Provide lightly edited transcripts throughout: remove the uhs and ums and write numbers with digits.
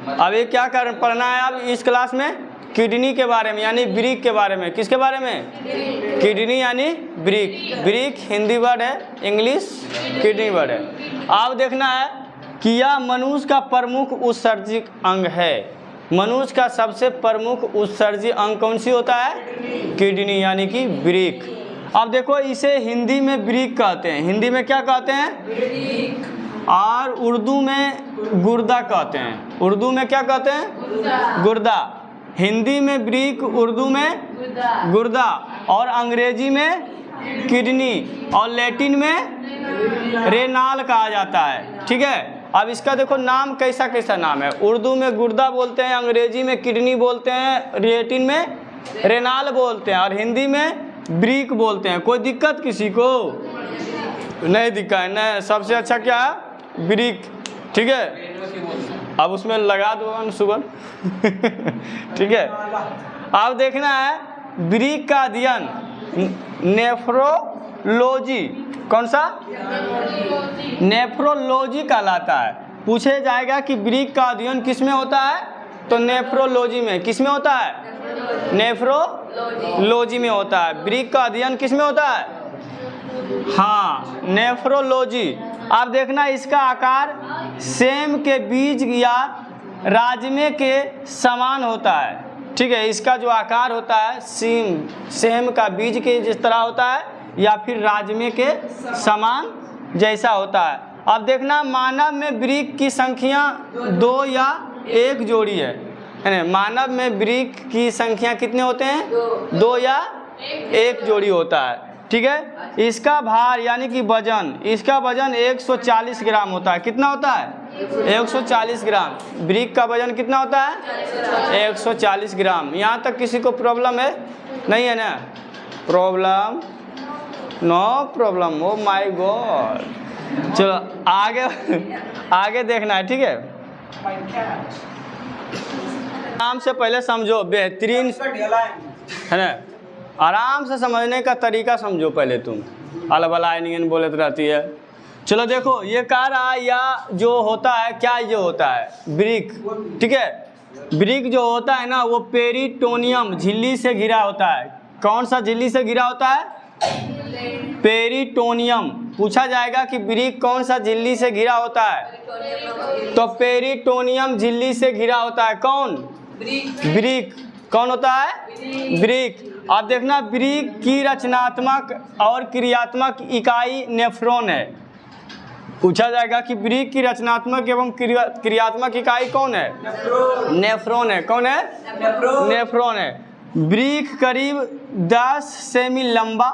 अभी क्या पढ़ना है अब इस क्लास में? किडनी के बारे में, यानी ब्रीक के बारे में। किसके बारे में? किडनी यानी ब्रीक। ब्रीक हिंदी वर्ड है, इंग्लिश किडनी वर्ड है। अब देखना है कि यह मनुष्य का प्रमुख उत्सर्जित अंग है। मनुष्य का सबसे प्रमुख उत्सर्जित अंग कौन सी होता है? किडनी यानी कि ब्रीक। अब देखो इसे हिंदी में ब्रीक कहते हैं। हिंदी में क्या कहते हैं? ब्रीक। और उर्दू में गुर्दा कहते हैं। उर्दू में क्या कहते हैं? गुर्दा। हिंदी में ब्रीक, उर्दू में गुर्दा, और अंग्रेजी में किडनी, और लैटिन में रेनाल कहा जाता है। ठीक है, अब इसका देखो नाम कैसा कैसा नाम है। उर्दू में गुर्दा बोलते हैं, अंग्रेजी में किडनी बोलते हैं, लैटिन में रेनाल बोलते हैं, और हिंदी में ब्रीक बोलते हैं। कोई दिक्कत किसी को? नहीं दिक्कत है ना। सबसे अच्छा क्या है? ब्रीक। ठीक है, अब उसमें लगा दो शुगर। ठीक है, अब देखना है ब्रीक का अध्ययन नेफ्रोलॉजी। कौन सा? नेफ्रोलॉजी कहलाता है। पूछे जाएगा कि ब्रीक का अध्ययन किस में होता है, तो नेफ्रोलॉजी में। किस में होता है? नेफ्रोलॉजी में होता है। ब्रीक का अध्ययन किस में होता है? हाँ, नेफ्रोलॉजी। अब देखना इसका आकार सेम के बीज या राजमे के समान होता है। ठीक है, इसका जो आकार होता है सेम का बीज के जिस तरह होता है, या फिर राजमे के समान जैसा होता है। अब देखना मानव में ब्रीक की संख्या 2 या 1 जोड़ी है ना। मानव में ब्रीक की संख्या कितने होते हैं? 2 या 1 जोड़ी होता है। ठीक है, इसका भार यानी कि वजन, इसका वजन 140 ग्राम होता है। कितना होता है? 140 ग्राम। ब्रीक का वजन कितना होता है? 140 ग्राम। यहाँ तक किसी को प्रॉब्लम है? नहीं है ना? Problem? No problem. Oh my god. चलो आगे देखना है। ठीक है, नाम से पहले समझो, बेहतरीन है ना। आराम से समझने का तरीका समझो पहले तुम। अलबला इंडियन बोलते रहती है। चलो देखो, ये कह रहा है या जो होता है, क्या ये होता है? ब्रीक। ठीक है, ब्रीक जो होता है ना वो पेरिटोनियम झिल्ली से घिरा होता है। कौन सा झिल्ली से घिरा होता है? पेरिटोनियम। पूछा जाएगा कि ब्रीक कौन सा झिल्ली से घिरा होता है, तो पेरिटोनियम झिल्ली से घिरा होता है। कौन? ब्रीक। कौन होता है? ब्रीक। अब देखना ब्रीक की रचनात्मक और क्रियात्मक इकाई नेफ्रॉन है। पूछा जाएगा कि ब्रीक की रचनात्मक एवं क्रियात्मक इकाई कौन है? नेफ्रॉन है। कौन है? नेफ्रॉन है। ब्रीक करीब 10 सेमी लंबा,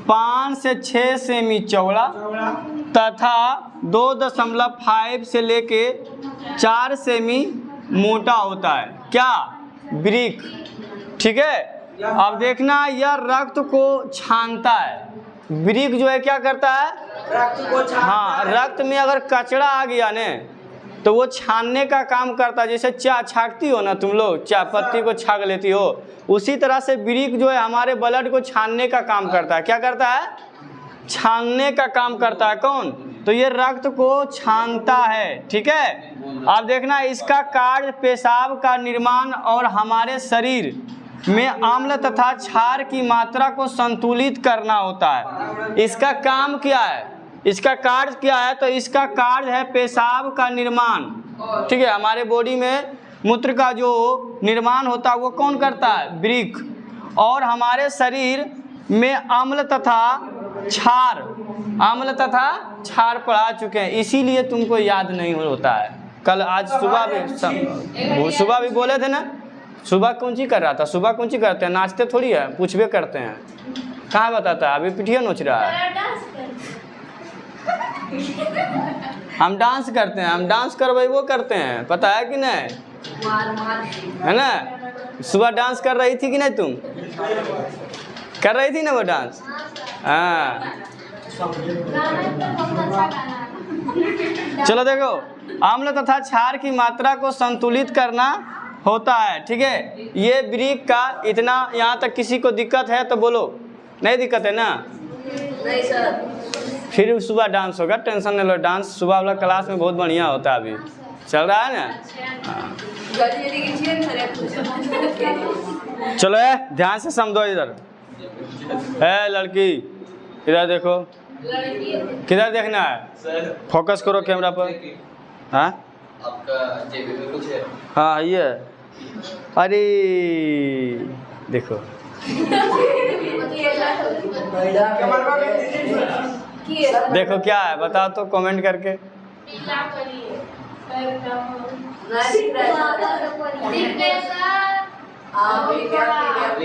5 से 6 सेमी चौड़ा तथा 2.5 से लेके 4 सेमी मोटा होता है। क्या? ब्रीक। ठीक है, अब देखना यह रक्त को छानता है। ब्रीक जो है क्या करता है? रक्त को छानता है। हाँ, रक्त में अगर कचरा आ गया ने तो वो छानने का काम करता है। जैसे चाय छाकती हो ना तुम लोग, चाय पत्ती को छाक लेती हो, उसी तरह से ब्रीक जो है हमारे ब्लड को छानने का काम करता है। क्या करता है? छानने का काम करता है। कौन? तो ये रक्त को छानता है। ठीक है, अब देखना इसका कार्य पेशाब का निर्माण और हमारे शरीर में अम्ल तथा क्षार की मात्रा को संतुलित करना होता है। इसका काम क्या है? इसका कार्य क्या है? तो इसका कार्य है पेशाब का निर्माण। ठीक है, हमारे बॉडी में मूत्र का जो निर्माण होता है वो कौन करता है? ब्रीक। और हमारे शरीर में अम्ल तथा क्षार पढ़ा चुके हैं, इसीलिए तुमको याद नहीं होता है। कल आज सुबह भी बोले थे ना, सुबह कौन सी कर रहा था? सुबह कौन सी करते हैं? नाचते थोड़ी है, पूछबे करते हैं। कहाँ बताता है? अभी पिटिया नोच रहा है। हम डांस करते हैं, हम डांस करवाई वो करते हैं, पता है कि नहीं? है ना? सुबह डांस कर रही थी कि नहीं? तुम कर रही थी ना वो डांस? हाँ, चलो देखो, अम्ल तथा क्षार की मात्रा को संतुलित करना होता है। ठीक है, ये ब्रीक का इतना। यहाँ तक किसी को दिक्कत है तो बोलो। नहीं दिक्कत है ना? नहीं सर। फिर सुबह डांस होगा, टेंशन नहीं लो। डांस सुबह वाला क्लास में बहुत बढ़िया होता है। अभी चल रहा है ना? हाँ। चलो ध्यान से समझो इधर। है लड़की, इधर देखो, किधर देखना है? फोकस करो कैमरा पर। हाँ आपका जेबी में कुछ है? हाँ ये, अरे देखो देखो क्या है, बताओ तो कमेंट करके।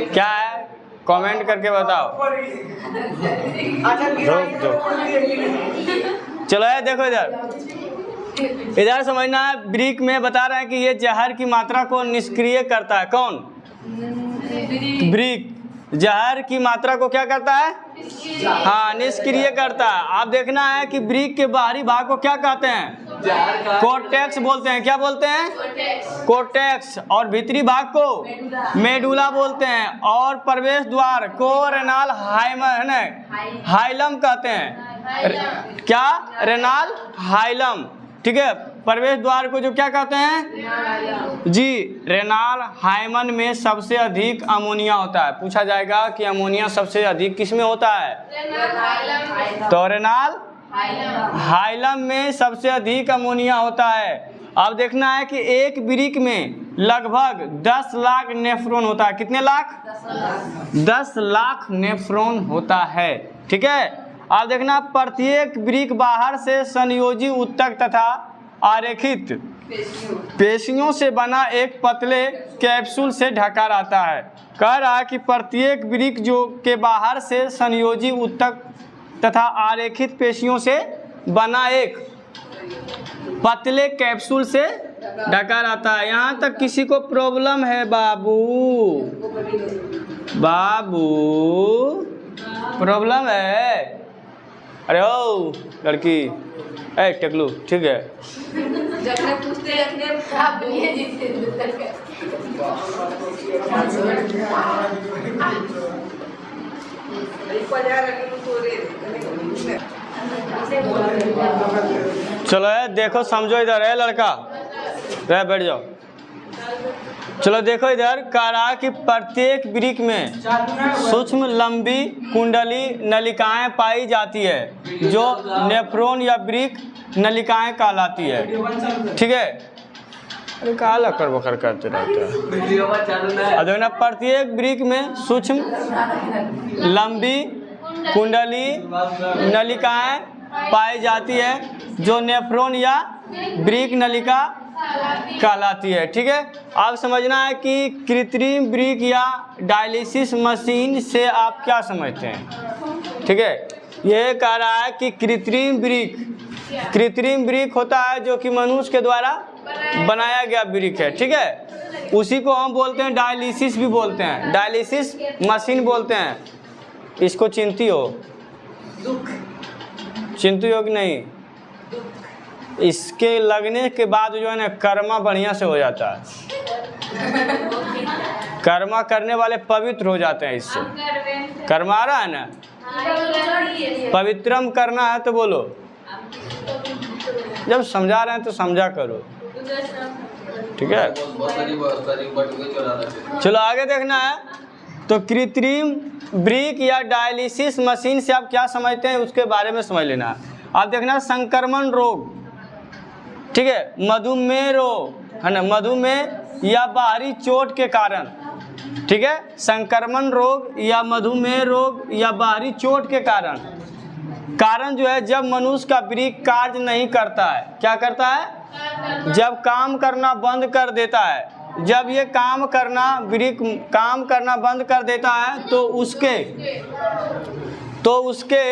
क्या है कमेंट करके बताओ। दो चलो है देखो इधर समझना है। ब्रिक में बता रहे हैं कि ये जहर की मात्रा को निष्क्रिय करता है। कौन? ब्रिक जहर की मात्रा को क्या करता है? हाँ, निष्क्रिय करता है। आप देखना है कि ब्रिक के बाहरी भाग को क्या कहते हैं? कोर्टेक्स बोलते हैं। क्या बोलते हैं? कोर्टेक्स। और भीतरी भाग को मेडुला बोलते हैं। और प्रवेश द्वार को रेनाल हाइलम कहते हैं। क्या? Renal hilum. ठीक है, प्रवेश द्वार को जो क्या कहते हैं जी? रेनाल हाइमन में सबसे अधिक अमोनिया होता है। पूछा जाएगा कि अमोनिया सबसे अधिक किस में होता है? तो रेनाल हाइलम में सबसे अधिक अमोनिया होता है। अब देखना है कि एक ब्रिक में लगभग 10 लाख नेफ्रॉन होता है। कितने लाख? 10 लाख नेफ्रॉन होता है। ठीक है, अब देखना प्रत्येक ब्रिक बाहर से संयोजी उत्तक तथा आरेखित पेशियों से बना एक पतले कैप्सूल से ढका रहता है। कह रहा है कि प्रत्येक ब्रिक जो के बाहर से संयोजी उत्तक तथा आरेखित पेशियों से बना एक पतले कैप्सूल से ढका रहता है। यहाँ तक किसी को प्रॉब्लम है बाबू? बाबू प्रॉब्लम है? अरे ओ लड़की, ए टेकलू, ठीक है। चलो देखो समझो इधर है लड़का, रह बैठ जाओ। चलो देखो इधर कह रहा कि प्रत्येक ब्रिक में सूक्ष्म लंबी कुंडली नलिकाएं पाई जाती है जो नेफ्रॉन या ब्रिक नलिकाएं कहलाती है। ठीक है, अरे कहा लकर बकर करते रहते हैं। प्रत्येक ब्रिक में सूक्ष्म लंबी कुंडली नलिकाएं पाई जाती है जो नेफ्रॉन या ब्रिक नलिका कहलाती है। ठीक है, आप समझना है कि कृत्रिम ब्रिक या डायलिसिस मशीन से आप क्या समझते हैं? ठीक है, ये कह रहा है कि कृत्रिम ब्रिक होता है जो कि मनुष्य के द्वारा बनाया गया ब्रिक है। ठीक है, उसी को हम बोलते हैं डायलिसिस भी बोलते हैं, डायलिसिस मशीन बोलते हैं। इसको चिंती हो? चिंती हो कि नहीं? इसके लगने के बाद जो है ना कर्मा बढ़िया से हो जाता है। कर्मा करने वाले पवित्र हो जाते हैं इससे। कर्मा आ रहा है ना? पवित्रम करना है तो बोलो। जब समझा रहे हैं तो समझा करो। ठीक है, चलो आगे देखना है। तो कृत्रिम ब्रिक या डायलिसिस मशीन से आप क्या समझते हैं उसके बारे में समझ लेना। आप देखना संक्रमण रोग, ठीक है, मधुमेह रोग है ना, मधुमेह या बाहरी चोट के कारण। ठीक है, संक्रमण रोग या मधुमेह रोग या बाहरी चोट के कारण जो है जब मनुष्य का ब्रिक कार्य नहीं करता है। क्या करता है? जब काम करना बंद कर देता है। जब ये ब्रिक काम करना बंद कर देता है तो उसके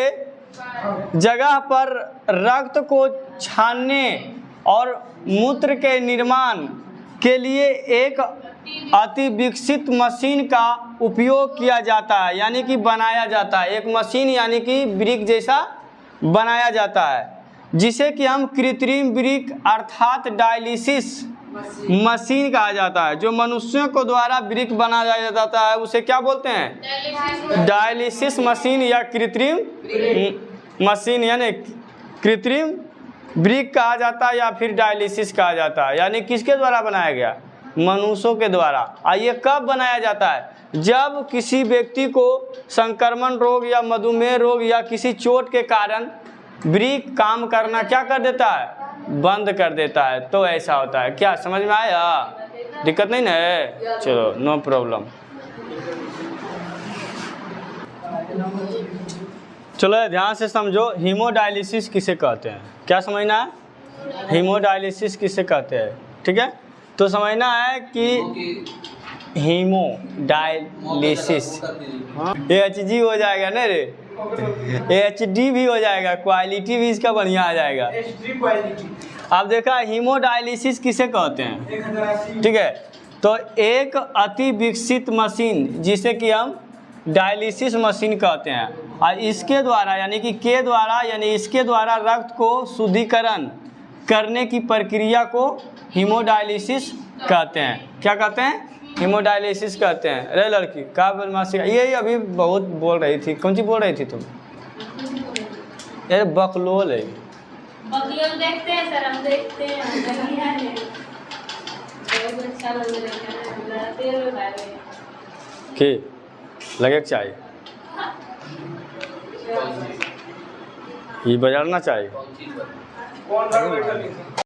जगह पर रक्त को छानने और मूत्र के निर्माण के लिए एक अति विकसित मशीन का उपयोग किया जाता है, यानी कि बनाया जाता है। एक मशीन यानी कि ब्रिक जैसा बनाया जाता है, जिसे कि हम कृत्रिम ब्रिक अर्थात डायलिसिस मशीन कहा जाता है। जो मनुष्यों को द्वारा ब्रिक बनाया जाता है उसे क्या बोलते हैं? डायलिसिस मशीन या कृत्रिम मशीन, यानी कृत्रिम ब्रिक कहा जाता है या फिर डायलिसिस कहा जाता है, यानी किसके द्वारा बनाया गया, मनुष्यों के द्वारा। और ये कब बनाया जाता है, जब किसी व्यक्ति को संक्रमण रोग या मधुमेह रोग या किसी चोट के कारण ब्रिक काम करना क्या कर देता है, बंद कर देता है, तो ऐसा होता है। क्या समझ में आया, दिक्कत नहीं ना है, चलो नो प्रॉब्लम। चलो ध्यान से समझो, हीमोडायलिसिस किसे कहते हैं, क्या समझना है, हीमोडायलिसिस किसे कहते हैं, ठीक है। तो समझना है कि हीमोडायलिसिस HG हो जाएगा ना रे, HD भी हो जाएगा, क्वालिटी भी इसका बढ़िया आ जाएगा। अब देखा हीमोडायलिसिस किसे कहते हैं, ठीक है। तो एक अति विकसित मशीन जिसे कि हम डायलिसिस मशीन कहते हैं, और इसके द्वारा यानी कि के द्वारा यानी इसके द्वारा रक्त को शुद्धिकरण करने की प्रक्रिया को हीमोडायलिसिस कहते हैं। क्या कहते हैं, हीमोडायलिसिस कहते हैं। अरे लड़की का बदमाशी, ये अभी बहुत बोल रही थी, कौन सी बोल रही थी तुम, ये बकलोल है। बकलोल देखते हैं सर, हम देखते हैं, बहुत अच्छा लग रहा है, कि लगे चाहिए, ये बजाना चाहिए। कौन सी